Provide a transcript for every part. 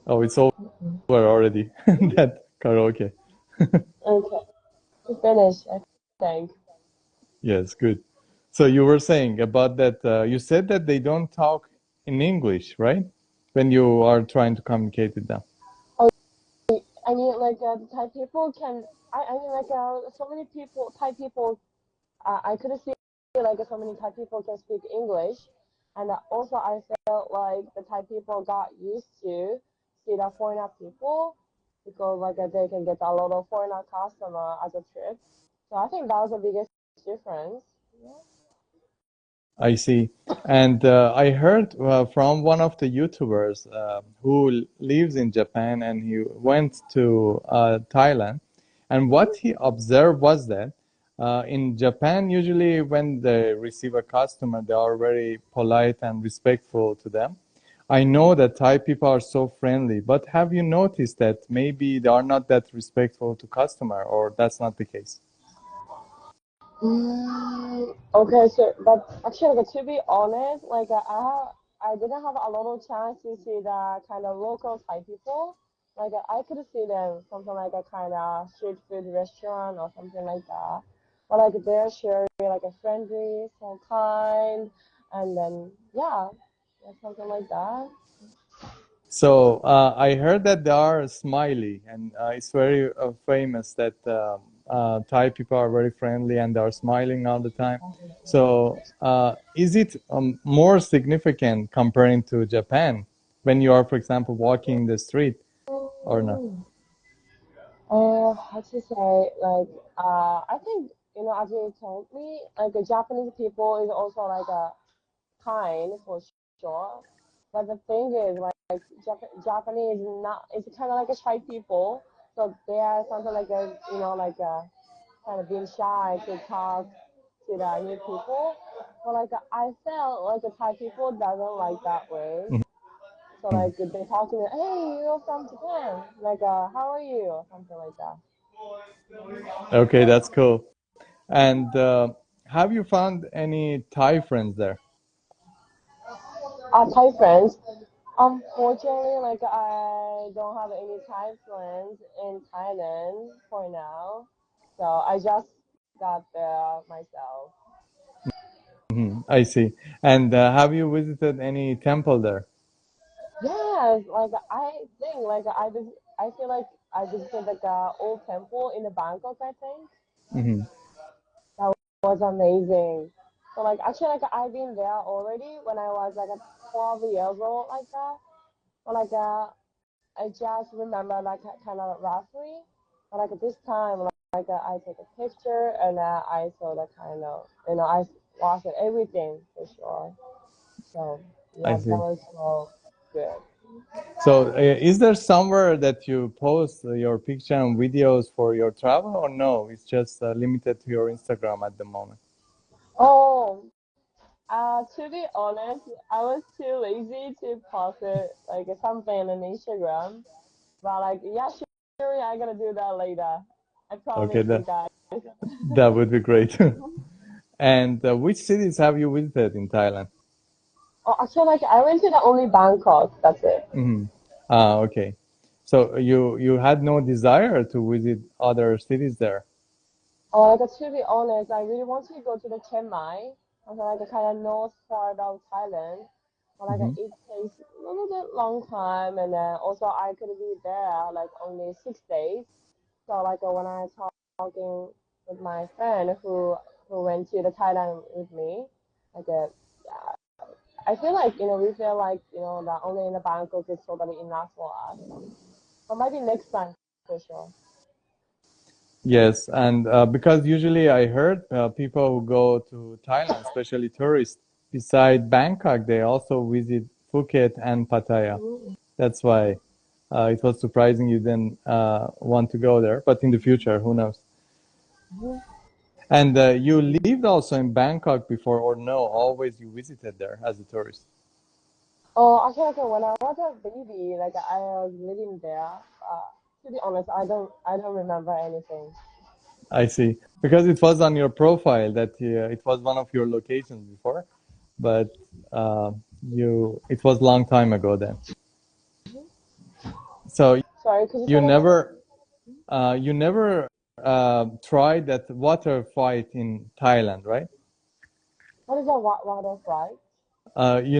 Oh, it's over already. That karaoke. Okay, to finish, I think. Yes, good. So you were saying about that, you said that they don't talk in English, right? When you are trying to communicate with them. Oh, I mean, like the Thai people can. I mean, like so many people, Thai people. I could see like so many Thai people can speak English, and also I felt like the Thai people got used to see the foreigner people because like they can get a lot of foreigner customer as a trip. So I think that was the biggest difference. Yeah. I see. And I heard from one of the YouTubers who lives in Japan and he went to Thailand. And what he observed was that in Japan, usually when they receive a customer, they are very polite and respectful to them. I know that Thai people are so friendly, but have you noticed that maybe they are not that respectful to customer, or that's not the case? Okay, so but actually, like, to be honest, like I didn't have a lot of chance to see the kind of local Thai people. Like I could see them something like a kind of street food restaurant or something like that. But like they're sharing like a friendly, so kind, and then yeah, something like that. So I heard that they are smiley, and it's very famous that Thai people are very friendly and they are smiling all the time. So is it more significant comparing to Japan when you are, for example, walking the street or not? How to say, like, I think, as you told me, like, the Japanese people is also like a kind for sure. But the thing is, like Japanese not, it's kind of like a shy people. So they are something like a, like a kind of being shy to talk to the new people. But like, I felt like the Thai people doesn't like that way. So Mhm. like, they talk to me, hey, you're from Japan. Like, how are you? Or something like that. Okay, that's cool. And have you found any Thai friends there? Thai friends. Unfortunately, like I don't have any Thai friends in Thailand for now, so I just got there myself. Mhm, I see. And have you visited any temple there? Yes, like I think like I feel like I visited like a old temple in the Bangkok. I think Hmm. that was amazing. So like actually like I've been there already when I was like a 12 years old like that. But like I just remember like kind of roughly, but like this time like I take a picture and I saw the kind of I watched everything for sure. So I yeah, that see. was so good. So, is there somewhere that you post your picture and videos for your travel, or no? It's just limited to your Instagram at the moment. Oh, to be honest, I was too lazy to post it like something on Instagram. But like yeah, sure, I gotta do that later. I Okay, promise you guys. that would be great. And which cities have you visited in Thailand? Oh, actually, like I went to the only Bangkok. That's it. Hmm. Okay. So you had no desire to visit other cities there. Oh, like to be honest, I really want to go to the Chiang Mai, like a kind of north part of Thailand. But like Hmm. it takes a little bit long time, and then also I could be there like only 6 days. So like when I talking with my friend who went to the Thailand with me, like yeah, I feel like we feel like that only in the Bangkok is totally enough for us. But maybe next time for sure. Yes, and because usually I heard people who go to Thailand, especially tourists, beside Bangkok, they also visit Phuket and Pattaya. Mm-hmm. That's why it was surprising you didn't want to go there. But in the future, who knows? And you lived also in Bangkok before, or no? Always you visited there as a tourist. Oh, actually, okay, when I was a baby, like I was living there. To be honest, I don't remember anything. I see. Because it was on your profile that it was one of your locations before, but uh, it was long time ago then. So Sorry, could you say you that again? never tried that water fight in Thailand, right? What is a water flight? You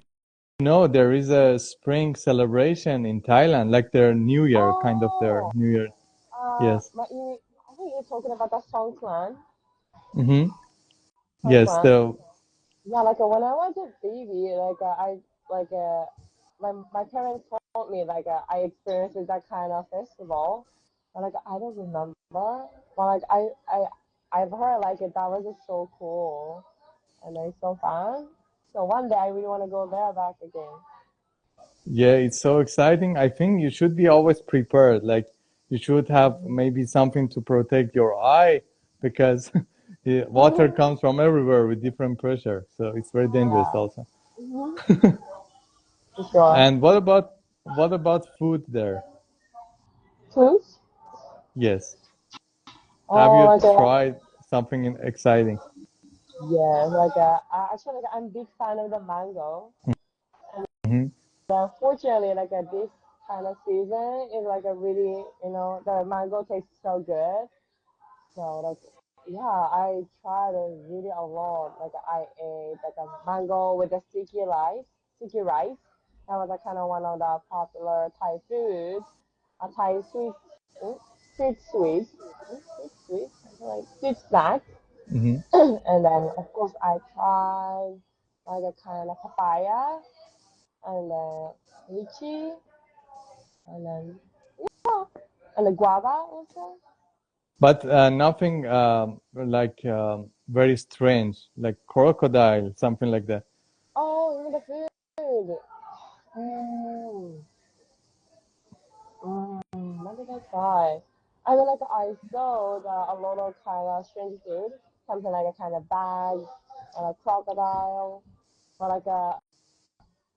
know there is a spring celebration in Thailand, like their New Year, kind of their Oh, New Year. Yes. I think you're talking about the Songkran. Mm-hmm. Yes. Songkran. The Yeah, like when I was a baby, like my parents told me I experienced that kind of festival, but like I don't remember. But like I've heard like that was just so cool and it's so fun. So one day I really want to go there back again. Yeah, it's so exciting. I think you should be always prepared. Like you should have maybe something to protect your eye because the water Mhm. comes from everywhere with different pressure. So it's very dangerous Yeah. also. Hmm. For sure. And what about food there? Cruise? Yes. Have Oh, you like tried something exciting? yeah, actually like I'm big fan of the mango. Hmm. Unfortunately, this kind of season is like a really, the mango tastes so good. So yeah, I tried it really a lot. Like I ate like a mango with a sticky rice. That was like kind of one of the popular Thai food, a Thai mm, sweet, something like sweet snack. Hmm. And then of course I tried like a kind of papaya and lychee and then yeah, and the guava also. But nothing like very strange, like crocodile, something like that. Oh, you mean the food? Mm, what did I try? I mean, like I saw a lot of kind of strange food, something like a kind of bag, or a crocodile, but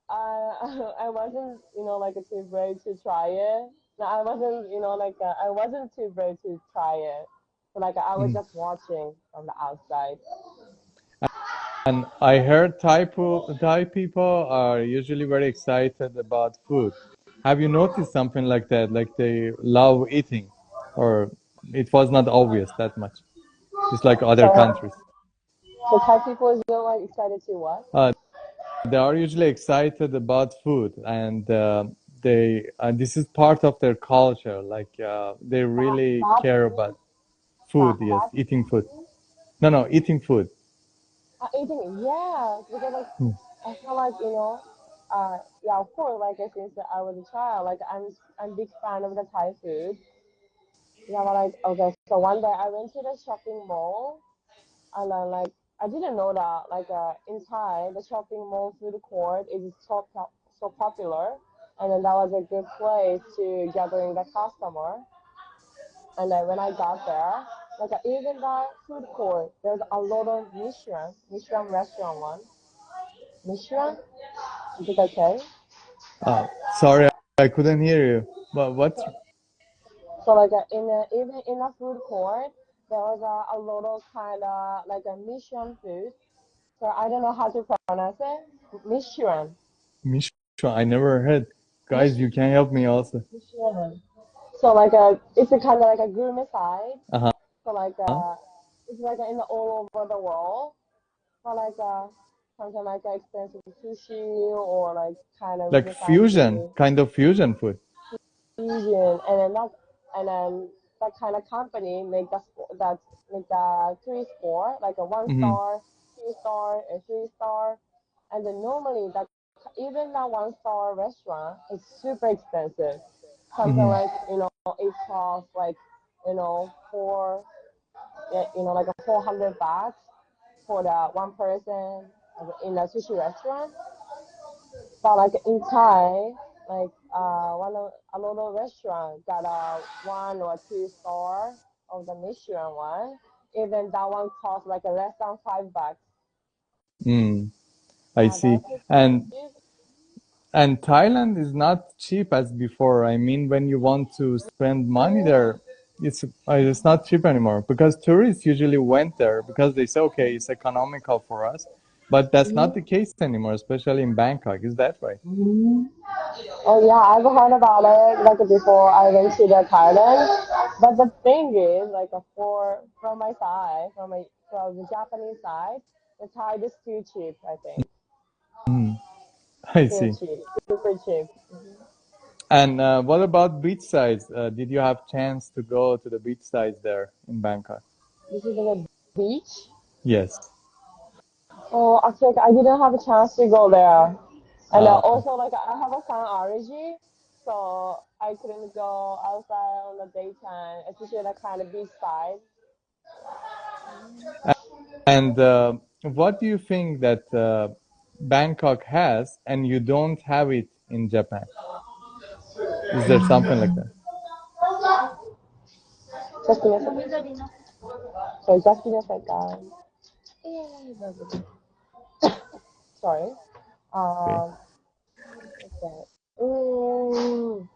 I wasn't, like too brave to try it. No, I wasn't, I wasn't too brave to try it. So like I was Mm. just watching from the outside. And I heard Thai people are usually very excited about food. Have you noticed something like that? Like they love eating, or it was not obvious that much? It's like other So countries. the Thai people is like excited to what? Uh, they are usually excited about food, and they this is part of their culture. Like they really Bad care food, about food. Yes, bad eating food. food. No, no, eating food. Eating, yeah, because like Hmm. I feel like yeah, of course, like since I was a child, like I'm big fan of the Thai food. Yeah, but like okay, so one day I went to the shopping mall and then like I didn't know that in Thai the shopping mall food court is so popular, and then that was a good place to gathering the customer. And then when I got there, even the food court, there's a lot of Michelin restaurant one. Michelin, is it okay? Sorry, I couldn't hear you. But what's So even in a food court, there was a lot of kind of like a Michelin food. So I don't know how to pronounce it. Michelin. Mishra? I never heard. Guys, Mich- you can help me also. Michelin. So it's a kind of like a gourmet side. Uh-huh. So it's in the all over the world. So something like expensive sushi or like kind of Like really fusion, fancy kind of fusion food. fusion, and then that kind of company make the three score like a one Hmm. star, 2 star, and 3 star, and then normally that even that 1 star restaurant is super expensive. Something Hmm. like it costs like four yeah, like a 400 baht for the one person in a sushi restaurant. But like in Thai, a lot of restaurant got a 1 or 2 star of the Michelin one. Even that one costs like a less than $5. Mm, I Yeah, see. that's And expensive. Thailand is not cheap as before. I mean, when you want to spend money there, it's not cheap anymore because tourists usually went there because they say, okay, it's economical for us. But that's not Mm-hmm. the case anymore, especially in Bangkok. Is that right? Mm-hmm. Oh yeah, I've heard about it like before I went to the Thailand. But the thing is, like for from my side, from the Japanese side, the Thai is too cheap. I think Mhm. I too see. cheap, super cheap. And what about beach sides? Did you have chance to go to the beach sides there in Bangkok? This is in a beach. Yes. Oh, actually, I didn't have a chance to go there. And Uh, also, like, I have a sun allergy, so I couldn't go outside on the daytime, especially the kind of beach side. and what do you think that Bangkok has and you don't have it in Japan? Is there something like that? Just give me a second. So just give me a second. Sorry. Okay. Um, what's that? Mm,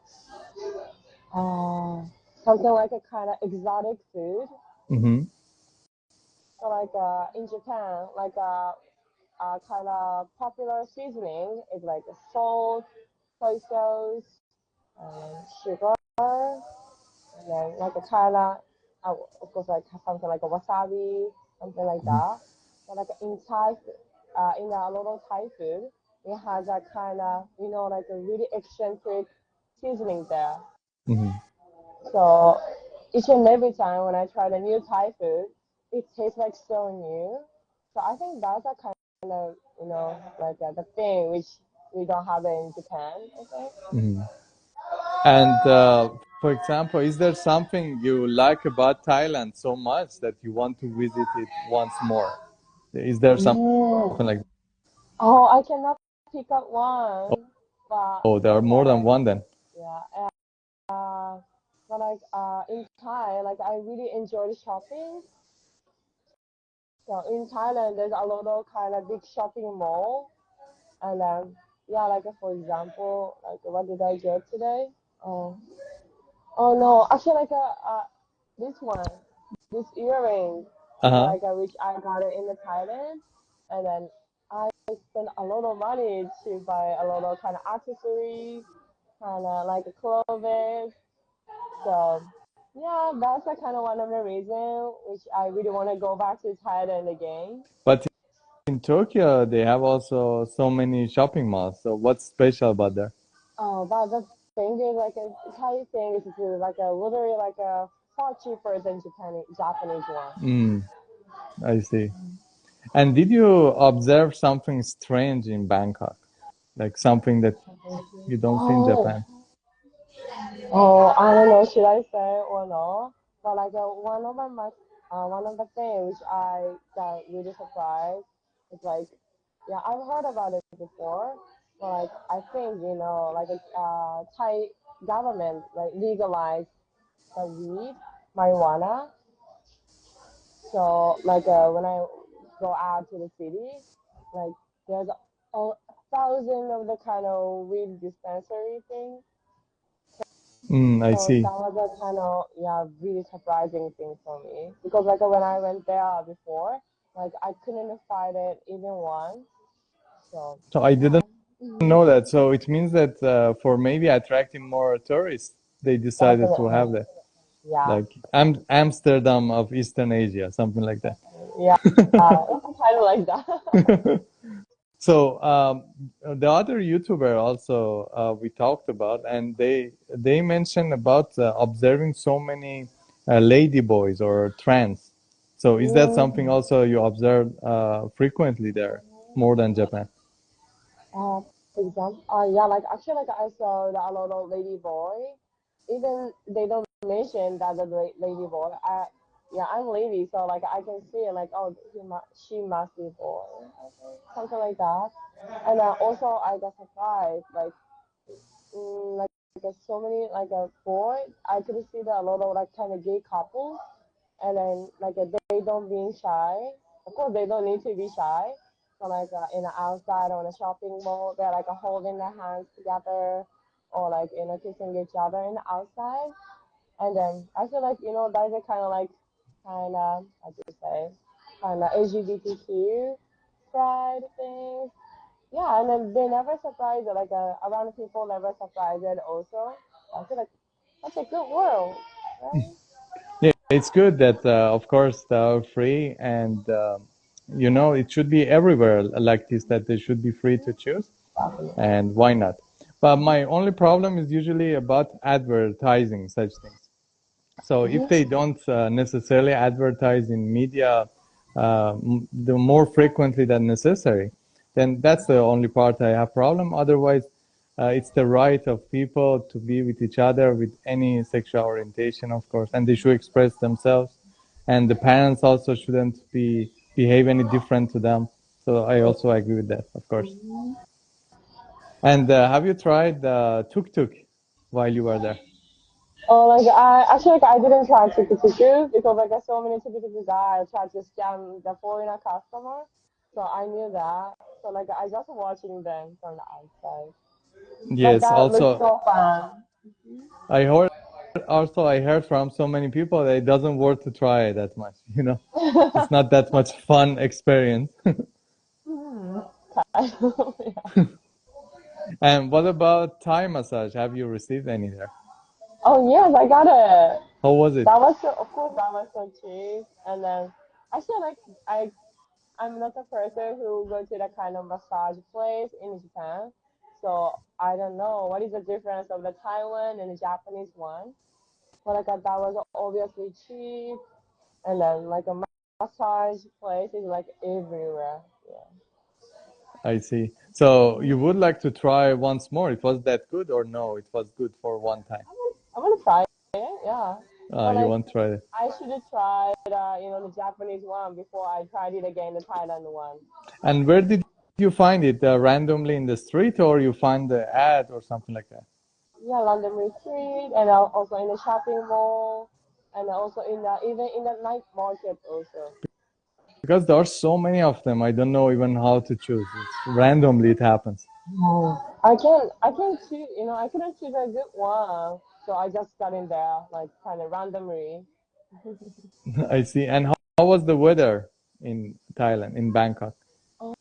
uh, something like a kind of exotic food. Mm-hmm. So like in Japan, like kind of popular seasoning is like salt, soy sauce, sugar, and then like a kind of course like something like a wasabi, something like Mm-hmm. that. But like in Thai, in a lot of Thai food, it has a kind of like a really eccentric seasoning there. Mm-hmm. So each and every time when I try the new Thai food, it tastes like so new. So I think that's a kind of like the thing which we don't have it in Japan. I think. Mm-hmm. And for example, is there something you like about Thailand so much that you want to visit it once more? Is there something Mm. like that? Oh, I cannot pick up one, but Oh, there are more than like one then. yeah, uh, but like in Thai, like I really enjoy shopping. So in Thailand, there's a lot of kind of big shopping mall, and yeah, like for example, like what did I get today? Oh, oh no, actually like this one, this earring is Uh-huh. like which I got it in the Thailand, and then I spent a lot of money to buy a lot of kind of accessories, kind of like clothes. So yeah, that's like kind of one of the reasons which I really want to go back to Thailand again. But in Tokyo, they have also so many shopping malls. So what's special about there? Oh, but the thing is like a Thai thing is like a literally like a far cheaper than Japanese one. Mm, I see. And did you observe something strange in Bangkok? Like something that you don't see in Oh, Japan? oh, I don't know, should I say or no? But like one of the things which I got really surprised is like, yeah, I've heard about it before, but like I think like Thai government like legalized the weed, marijuana. So like when I go out to the city, like there's a thousand of the kind of weed dispensary thing. Mm, I So see. that was a kind of really surprising thing for me because like when I went there before, like I couldn't find it even once. So So I yeah, didn't know that. So it means that for maybe attracting more tourists, they decided to have definitely. that, Yeah, like Amsterdam of Eastern Asia, something like that. yeah, it's kind of like that. So the other YouTuber also we talked about, and they mentioned about observing so many lady boys or trans. So is that something Mm. also you observe frequently there, more than Japan? For example, yeah, like actually, like I saw that a lot of lady boy, even they don't mention that the lady boy. Yeah, I'm lady, so like I can see it, like oh, she must be boy, I think, something like that. And also I got surprised, like so many like a boy, I could see that a lot of like kind of gay couples, and then like they don't being shy. Of course, they don't need to be shy. So like in the outside or in a shopping mall, they're like holding their hands together, or like kissing each other in the outside. And then I feel like that's a kind of like how do you say kind of LGBTQ pride things. yeah, and then they never surprise it. Like around the people never surprise it. Also, I feel like that's a good world, right? Yeah, it's good that, of course, they are free, and it should be everywhere like this, that they should be free to choose, Definitely. and why not? But my only problem is usually about advertising such things. So if they Mm-hmm. don't necessarily advertise in media the more frequently than necessary, then that's the only part I have problem. Otherwise, it's the right of people to be with each other with any sexual orientation, of course, and they should express themselves. And the parents also shouldn't be behave any different to them. So I also agree with that, of course. And have you tried tuk tuk while you were there? Oh, like I actually like I didn't try to because like so many to guys tried to scam the foreigner customer, so I knew that. So like I just watching them from the outside, but Yes. that looks Also, so fun. I heard I heard from so many people that it doesn't worth to try that much. It's not that much fun experience. Hmm. Yeah. And what about Thai massage? Have you received any there? Oh yes, I got it. How was it? That was so, of course that was so cheap. And then actually like I'm not a person who go to that kind of massage place in Japan. So I don't know what is the difference of the Taiwan and the Japanese one. But like that was obviously cheap, and then like a massage place is like everywhere. Yeah, I see. So you would like to try once more? It was that good or no? It was good for one time. I want to try it. Yeah, but You like want to try it? I should have tried the Japanese one before I tried it again, the Thailand one. And where did you find it? Randomly in the street, or you find the ad or something like that? Yeah, London Retreat, and also in the shopping mall, and also in the even in the night market also. Because there are so many of them, I don't know even how to choose. It's randomly it happens. Oh. I can't choose, I couldn't choose a good one, so I just got in there like kind of randomly. I see. And how was the weather in Thailand, in Bangkok? Oh,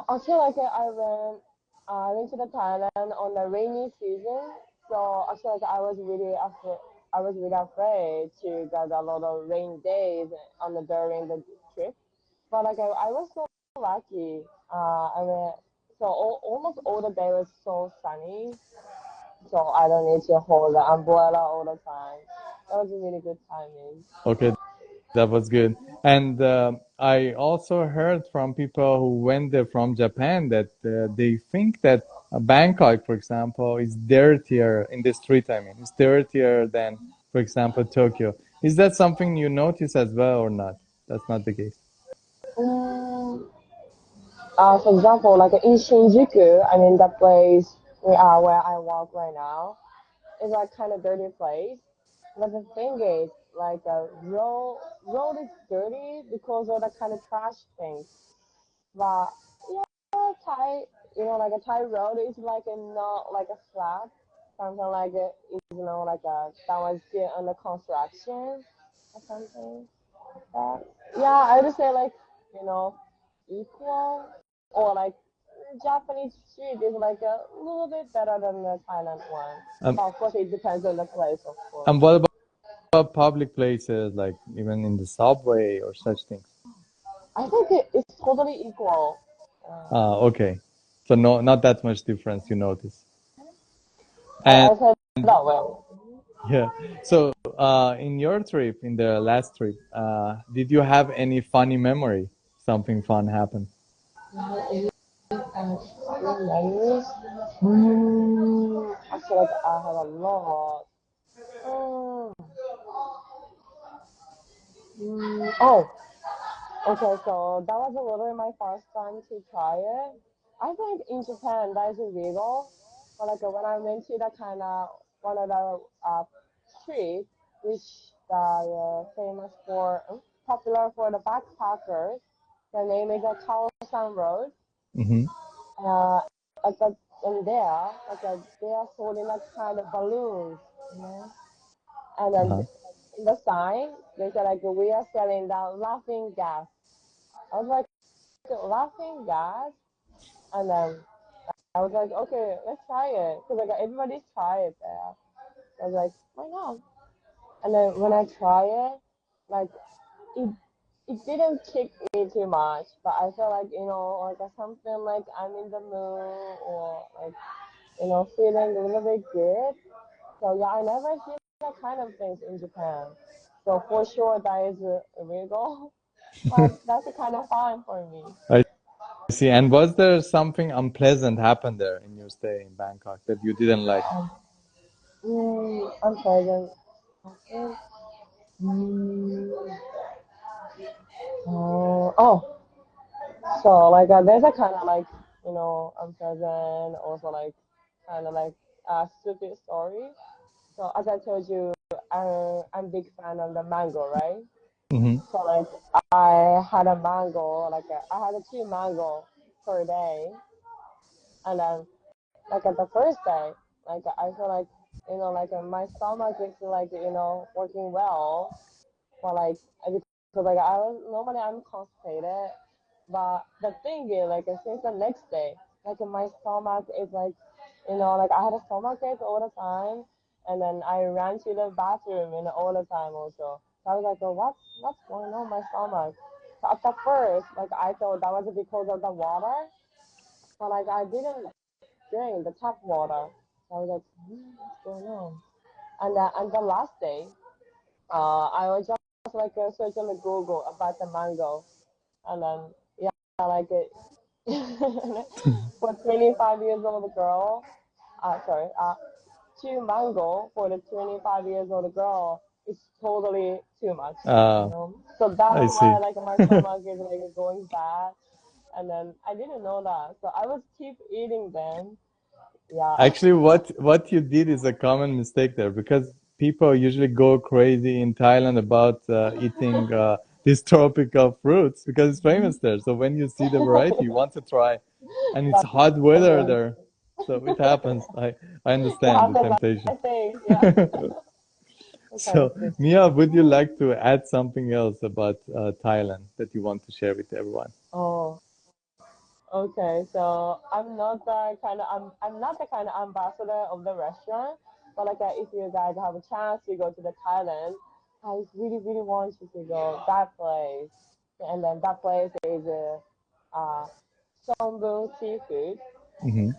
I feel like I went to the Thailand on the rainy season, so I feel like I was really afraid to get a lot of rain days during the trip. But like I was so lucky. I mean, so almost all the day was so sunny, so I don't need to hold the umbrella all the time. That was a really good timing. Okay, that was good. And I also heard from people who went there from Japan that they think that Bangkok, for example, is dirtier in the street. I mean, it's dirtier than, for example, Tokyo. Is that something you notice as well or not? That's not the case. Mm, for example, like in Shinjuku, I mean the place where I walk right now is like kind of dirty place. But the thing is, like road is dirty because of the kind of trash things. But yeah, like a Thai road is like a not like a flat, something like it is like a that was still under construction or something. That yeah, I would say like you know equal or like Japanese street is like a little bit better than the Thailand one. Um, But of course, it depends on the place, of course. and what about public places, like even in the subway or such things? I think it's totally equal. Okay. So no, not that much difference you notice. I And said that way. yeah. So in your trip, in the last trip, did you have any funny memory? Something fun happened. Memories? I feel like I have a lot. Oh, oh, okay. So that was a little my first time to try it. I think in Japan that is illegal, but like when I went to the kind of one of the street, which famous for popular for the backpackers. The name is a Kaosan Road. Hmm. Uh, like a, in there, they are holding like kind of balloons, you know. And then Uh-huh. in the sign, they said like we are selling the laughing gas. I was like, laughing gas? And then I was like, okay, let's try it, cause like everybody's tried it there. I was like, why not? And then when I try it, like it it didn't kick me too much, but I felt like like something like I'm in the mood or like feeling a little bit good. So yeah, I never feel that kind of things in Japan. So for sure that is illegal, but that's kind of fun for me. I see. And was there something unpleasant happened there in your stay in Bangkok that you didn't like? Um, unpleasant. I think. Mm, oh, so like there's a kind of like unpleasant, also like kind of like a stupid story. So as I told you, I'm big fan of the mango, right? Hmm. So like I had a mango, like I had a two mango per day, and then like at the first day, like I feel like like my stomach is like working well, but like because like I was normally I'm constipated, but the thing is like since the next day, like my stomach is like like I had a stomach ache all the time, and then I ran to the bathroom all the time also. So I was like, oh, what's going on with my stomach? So at the first, like I thought that was because of the water, but like I didn't drink the tap water. So I was like, what's going on? And the last day, I was just like searching on Google about the mango, and then yeah, like it for 25 years old girl. Sorry, two mango for the 25 years old girl is totally too much, Uh, So that's I why see. like my stomach is like going bad, and then I didn't know that, so I was keep eating them. Yeah. Actually, what you did is a common mistake there because people usually go crazy in Thailand about eating this tropical fruits because it's famous there. So when you see the variety, you want to try, and it's That hot weather happens. there, so it happens. I That understand the happens. temptation. I think. Yeah. That kind of So, thing. Mia, would you like to add something else about Thailand that you want to share with everyone? Oh. Okay, so I'm not the kind of ambassador of the restaurant, but like if you guys have a chance to go to the Thailand, I really want you to go that place, and then that place is Songboon Seafood. Hmm.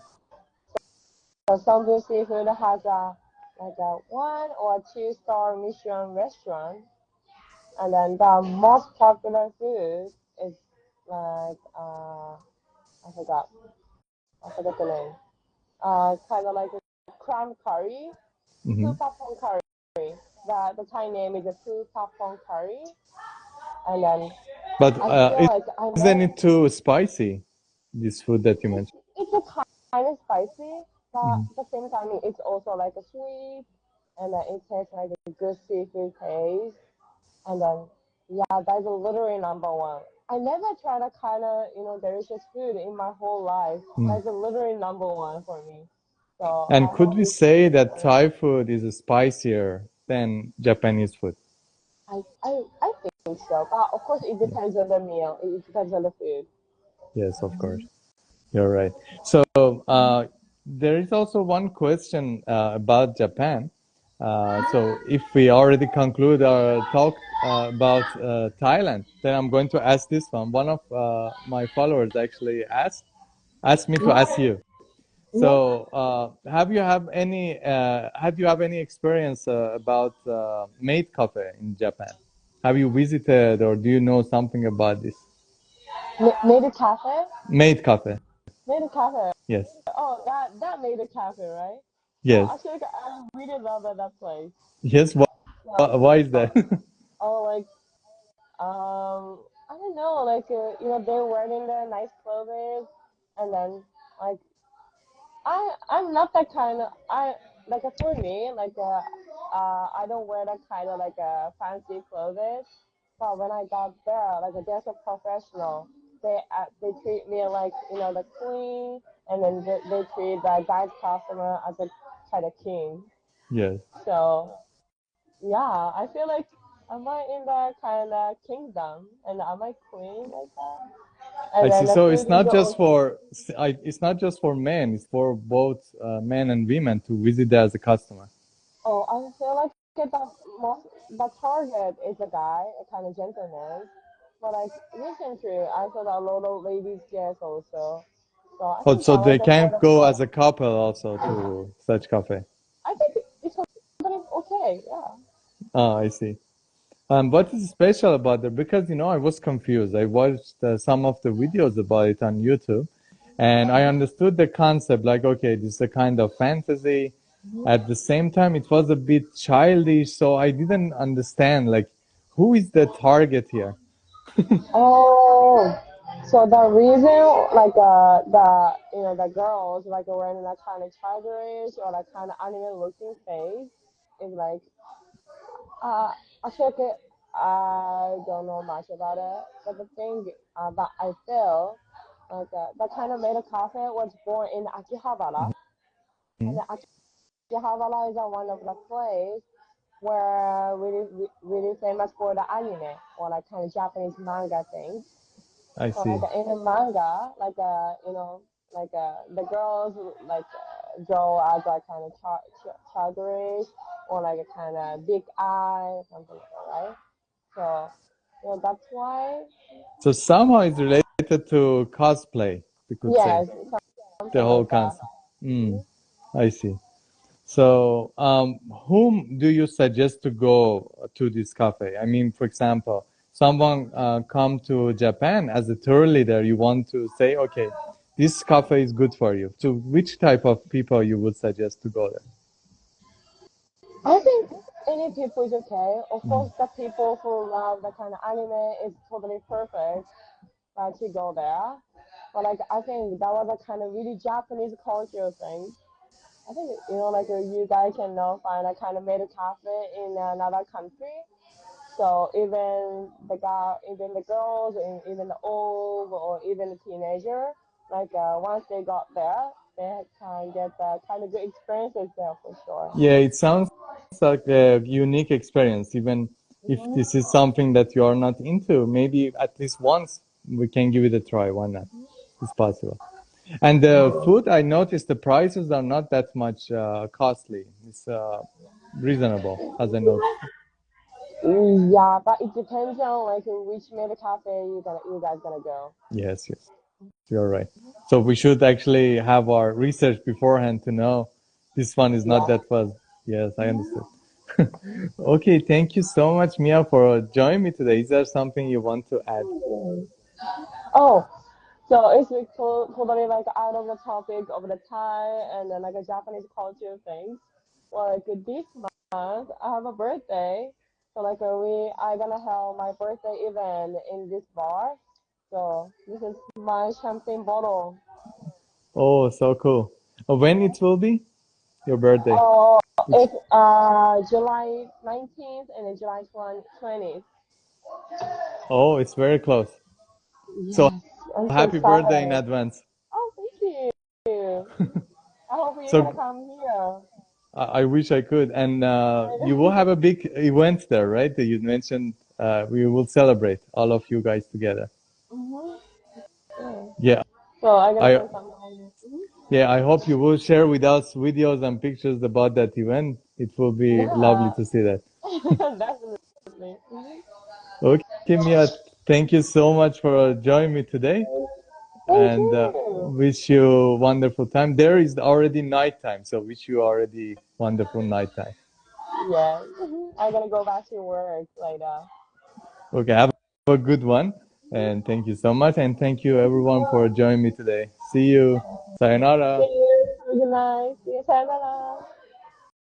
So Songboon Seafood has a like a one or two-star Michelin restaurant, and then the most popular food is like forgot I forgot the name. Kind of like a crab curry, Hmm. poo papong curry. The Thai name is a poo papong curry, and then But I feel like I isn't never. it too spicy? This food that you It's mentioned. it's a kind of spicy, but Hmm. at the same time it's also like a sweet, and then it tastes like a good seafood taste, and then yeah, that's literally number one. I never tried a kind of delicious food in my whole life. That's literally number one for me. So And I could hope we you should say try that it. Thai food is spicier than Japanese food? I think so. But of course, it Yeah. depends on the meal. It depends on the food. Yes, of course. You're right. So there is also one question about Japan. So if we already conclude our talk about Thailand, then I'm going to ask this one. One of my followers actually asked me to ask you. So, have you have any experience about maid cafe in Japan? Have you visited or do you know something about this Made a cafe. maid cafe? Made a cafe. Yes, Oh, that made a cafe, right? Oh, yes, actually, I really love that place. yes. So, Why is that? oh, like I don't know, like they're wearing their nice clothes, and then like I'm not that kind of like for me like I don't wear that kind of like fancy clothes. But when I got there, like there's a professional. They treat me like the queen, and then they treat the guy's customer as a kind of king. Yes. So yeah, I feel like am I in the kind of kingdom, and am I queen like that? I And see. then the So food is also. it's not just for men. It's for both men and women to visit there as a customer. Oh, I feel like the target is a guy, a kind of gentleman. But like recently, I saw that a lot of ladies guests also. So I Oh, think so that they like for can't the go car, as a couple also to such cafe. I think it's totally okay. Yeah. Oh, I see. What is special about it? Because I was confused. I watched some of the videos about it on YouTube, and I understood the concept. Like, okay, this is a kind of fantasy. At the same time, it was a bit childish, so I didn't understand. Like, who is the target here? Oh, so the reason like the girls like wearing that kind of childish or like kind of anime looking face is like uh actually okay, I don't know much about it, but the thing that I feel like the kind of made a cafe was born in Akihabara, and Mhm. the Akihabara is one of the place where really famous for the anime or like kind of Japanese manga thing. I So see. like in a manga, like the girls like draw as like kind of childerish or like a kind of big eye, something like that, right? So that's why. So somehow it's related to cosplay, we could say, Yes, the something whole like that. concept. Mm, Mhm. I see. So, whom do you suggest to go to this cafe? I mean, for example, someone come to Japan as a tour leader, you want to say, okay, this cafe is good for you. To which type of people you would suggest to go there? I think any people is okay. Of Mm. course, the people who love the kind of anime is totally perfect to go there. But like I think that was a kind of really Japanese cultural thing. I think like you guys can now find a kind of made a cafe in another country. So even the girls, and even the old or even the teenager, like once they got there, they can get kind of good experiences there for sure. Yeah, it sounds like a unique experience, even if Hmm. this is something that you are not into. Maybe at least once we can give it a try. Why not? It's possible. And the food, I noticed the prices are not that much costly. It's reasonable, as I noticed. Yeah, but it depends on like which made a cafe you guys gonna go. Yes, yes, you're right. So we should actually have our research beforehand to know this one is not Yeah. that fast. Yes, I understood. Okay, thank you so much, Mia, for joining me today. Is there something you want to add? Oh, so it's like totally like out of the topic of the Thai and then like a Japanese culture things. Like this month, I have a birthday, so like I gonna have my birthday event in this bar. So this is my champagne bottle. Oh, so cool. When it will be? Your birthday? Oh, Which? it's July 19th and then July 20th. Oh, it's very close. So Yes, I'm so happy birthday in excited. advance. Oh, thank you. I hope you're gonna So come here. I wish I could. And you will have a big event there, right? That you mentioned we will celebrate all of you guys together. Mm-hmm. Yeah. Yeah, So I'm gonna I send some. yeah, I hope you will share with us videos and pictures about that event. It will be lovely Yeah, to see that. definitely. Okay, Mia, thank you so much for joining me today, Thank and you. wish you wonderful time. There is already nighttime, so wish you already wonderful nighttime. Yes. I'm gonna go back to work later. Okay, have a good one, and thank you so much, and thank you everyone for joining me today. See you. See Sayonara. you. Have a good night. See you. Sayonara.